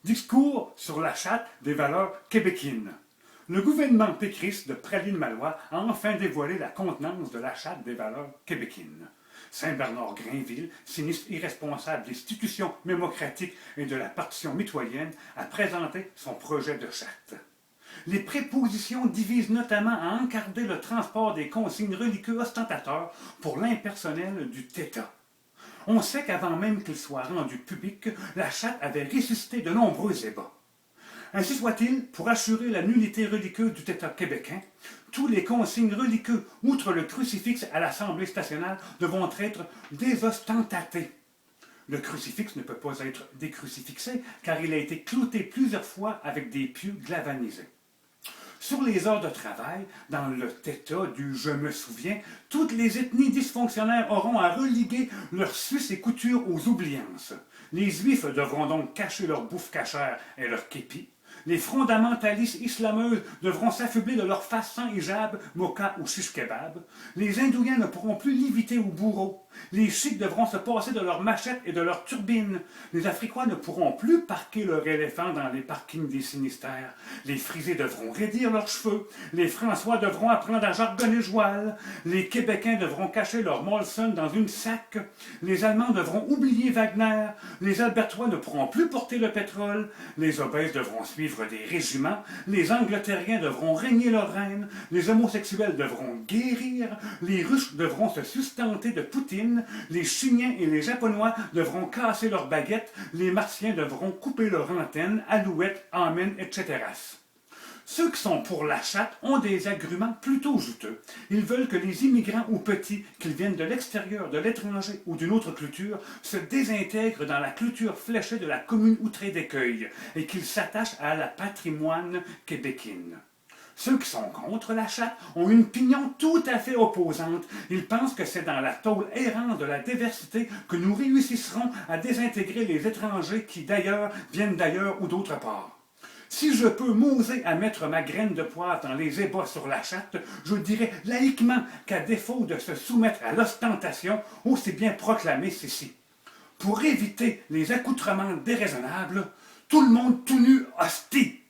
Discours sur la charte des valeurs québéquines. Le gouvernement pécriste de Praline-Malois a enfin dévoilé la contenance de la charte des valeurs québéquines. Saint-Bernard-Grainville, sinistre irresponsable des institutions mémocratiques et de la partition mitoyenne, a présenté son projet de charte. Les prépositions divisent notamment à encarder le transport des consignes religieuses ostentateurs pour l'impersonnel du TETA. On sait qu'avant même qu'il soit rendu public, la charte avait ressuscité de nombreux ébats. Ainsi soit-il, pour assurer la nullité religieuse du État québécois, tous les consignes religieuses, outre le crucifix à l'Assemblée nationale, devront être désostentatés. Le crucifix ne peut pas être décrucifixé, car il a été clouté plusieurs fois avec des pieux galvanisés. Sur les heures de travail, dans le État du « je me souviens », toutes les ethnies dysfonctionnaires auront à religuer leurs suces et coutures aux oubliances. Les Juifs devront donc cacher leur bouffe cachère et leur képi. Les fondamentalistes islameuses devront s'affubler de leur face sans hijab, moka ou shish kebab. Les hindouiens ne pourront plus léviter au bourreau. Les chiites devront se passer de leurs machettes et de leurs turbines. Les Africains ne pourront plus parquer leurs éléphants dans les parkings des Sinistères. Les Frisés devront raidir leurs cheveux. Les François devront apprendre à jargonner joual. Les Québécois devront cacher leur Molson dans une sac. Les Allemands devront oublier Wagner. Les Albertois ne pourront plus porter le pétrole. Les obèses devront suivre des régiments. Les Angleterriens devront régner leur reine. Les homosexuels devront guérir. Les Russes devront se sustenter de Poutine. Les Chiniens et les Japonais devront casser leurs baguettes. Les Martiens devront couper leurs antennes. Alouettes, amen, etc. Ceux qui sont pour la charte ont des arguments plutôt juteux. Ils veulent que les immigrants ou petits, qu'ils viennent de l'extérieur, de l'étranger ou d'une autre culture, se désintègrent dans la culture fléchée de la commune outrée d'Écueil et qu'ils s'attachent à la patrimoine québécoine. Ceux qui sont contre la charte ont une opinion tout à fait opposante. Ils pensent que c'est dans la tôle errante de la diversité que nous réussirons à désintégrer les étrangers qui, d'ailleurs, viennent d'ailleurs ou d'autre part. Si je peux m'oser à mettre ma graine de poivre dans les ébats sur la charte, je dirais laïquement qu'à défaut de se soumettre à l'ostentation, aussi bien proclamer ceci. Pour éviter les accoutrements déraisonnables, tout le monde tout nu hostie.